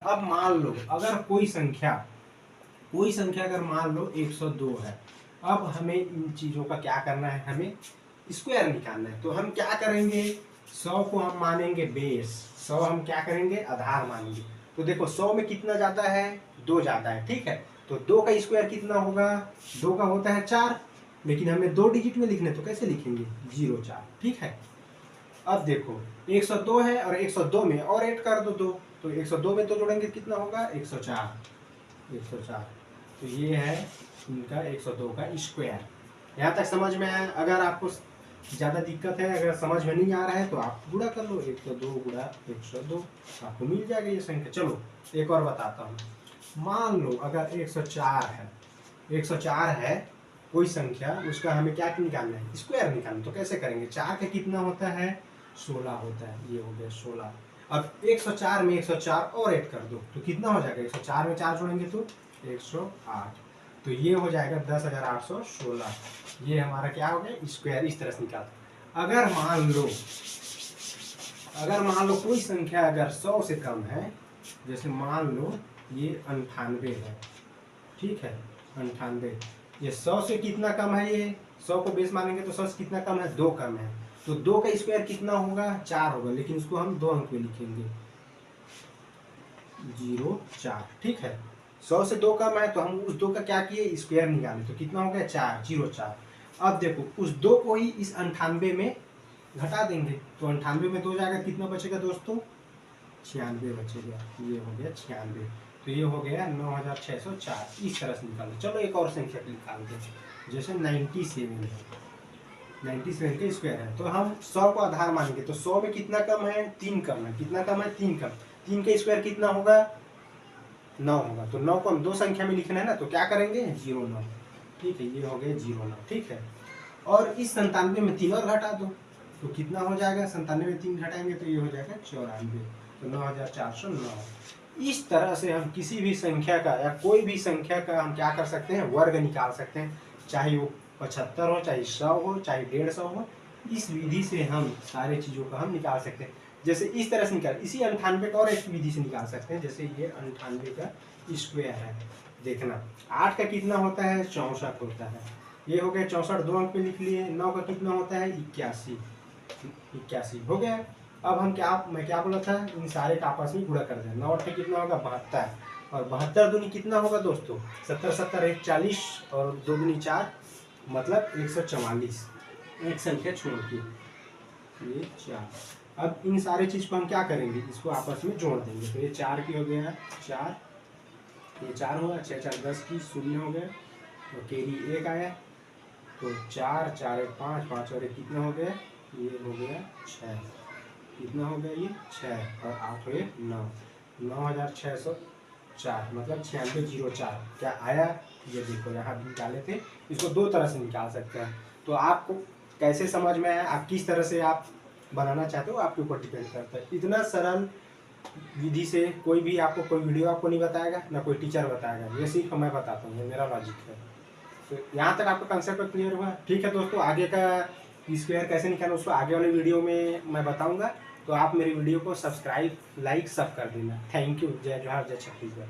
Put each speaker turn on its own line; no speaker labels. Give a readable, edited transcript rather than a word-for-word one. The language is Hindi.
अब मान लो अगर कोई संख्या अगर मान लो 102 है, अब हमें इन चीज़ों का क्या करना है, हमें स्क्वायर निकालना है। तो हम क्या करेंगे, 100 को हम मानेंगे बेस, 100 हम क्या करेंगे, आधार मानेंगे। तो देखो 100 में कितना जाता है, 2 जाता है, ठीक है। तो 2 का स्क्वायर कितना होगा, 2 का होता है 4, लेकिन हमें 2 डिजिट में लिखना है, तो कैसे लिखेंगे, 04, ठीक है। अब देखो 102 है और 102 में और ऐड कर दो 2, तो 102 में 2 जोड़ेंगे कितना होगा, 104। तो ये है इनका 102 का स्क्वायर। यहाँ तक समझ में आया। अगर आपको ज़्यादा दिक्कत है, अगर समझ में नहीं आ रहा है तो आप गुणा कर लो, 102 गुणा 102, आपको मिल जाएगा ये संख्या। चलो एक और बताता हूँ। मान लो अगर 104 है कोई संख्या, उसका हमें क्या निकालना है, स्क्वायर निकालना। तो कैसे करेंगे, 4 का कितना होता है, 16 होता है, ये हो गया 16। अब 104 में 104 और ऐड कर दो तो कितना हो जाएगा, 104 में 4 जोड़ेंगे तो 108। तो ये हो जाएगा 10,816। ये हमारा क्या हो गया, स्क्वायर। इस तरह से निकाल। अगर मान लो कोई संख्या अगर 100 से कम है, जैसे मान लो ये 98 है, ठीक है, 98। ये 100 से कितना कम है, ये 100 को बेस मानेंगे तो 100 से कितना कम है, 2 कम है। तो 2 का स्क्वायर कितना होगा, 4 होगा, लेकिन इसको हम 2 अंक में लिखेंगे, 04, ठीक है। 100 से 2 कम है तो हम उस 2 का क्या किए, स्क्वायर निकाले, तो कितना हो गया, 4, 04। अब देखो उस 2 को ही इस 98 में घटा देंगे, तो 98 में 2 जाएगा, कितना बचेगा दोस्तों, 96 बचेगा। ये हो गया 96। तो ये हो गया 9604। इस तरह से निकाल दो। चलो एक और संख्या निकालते हैं, जैसे 97 है, 97 का स्क्वायर है। तो हम 100 को आधार मानेंगे, तो 100 में कितना कम है, 3 कम है। कितना कम है, 3 कम। 3 का स्क्वायर कितना होगा, 9 होगा। तो 9 को हम 2 संख्या में लिखना है ना, तो क्या करेंगे, 09, ठीक है। ये हो गया 09, ठीक है। और इस 97 में 3 और घटा दो तो कितना हो जाएगा, 97 में 3 घटाएंगे तो ये हो जाएगा 94। तो 9409। इस तरह से हम किसी भी संख्या का या कोई भी संख्या का हम क्या कर सकते हैं, वर्ग निकाल सकते हैं। चाहे वो 75 हो, चाहे 100 हो, चाहे 150 हो। इस विधि से हम सारे चीज़ों का हम निकाल सकते हैं। जैसे इस तरह से निकाल, इसी 98 का और एक विधि से निकाल सकते हैं। जैसे ये 98 का स्क्वायर है, देखना 8 का कितना होता है, 64 होता है। ये हो गया 64, 2 अंक पे लिख लिए। 9 का कितना होता है, 81 हो गया। अब हम मैं क्या बोला था, इन सारे का आपस में गुणा कर दें। 9 से कितना होगा, 72, और 72 दूनी कितना होगा दोस्तों, 70, 70 1 40, और 2 दूनी 4, मतलब 144। एक संख्या छोड़ के ये 4। अब इन सारे चीज को हम क्या करेंगे, इसको आपस में जोड़ देंगे। तो ये 4 की हो गया 4, ये 4 हुआ, 6 4 10 की, 0 हो गया, तो केरी 1 आया। तो 4 4 1 5, 5 और 1 कितना हो गया, ये हो गया 6। कितना हो गया, ये 6, और 8 और 1 9, 9604, मतलब 9604 क्या आया। ये देखो यहाँ निकाले थे। इसको 2 तरह से निकाल सकते हैं। तो आपको कैसे समझ में आया, आप किस तरह से आप बनाना चाहते हो, आपके ऊपर डिपेंड करता है। इतना सरल विधि से कोई भी आपको, कोई वीडियो आपको नहीं बताएगा, ना कोई टीचर बताएगा। ये सिर्फ मैं बताता हूँ, ये मेरा लॉजिक है। तो यहाँ तक आपका कंसेप्ट क्लियर हुआ। ठीक है दोस्तों, आगे का स्क्वायर कैसे निकालना उसको आगे वाले वीडियो में मैं बताऊंगा। तो आप मेरी वीडियो को सब्सक्राइब, लाइक सब कर देना। Thank you. जय जोहार, जय छत्तीसगढ़।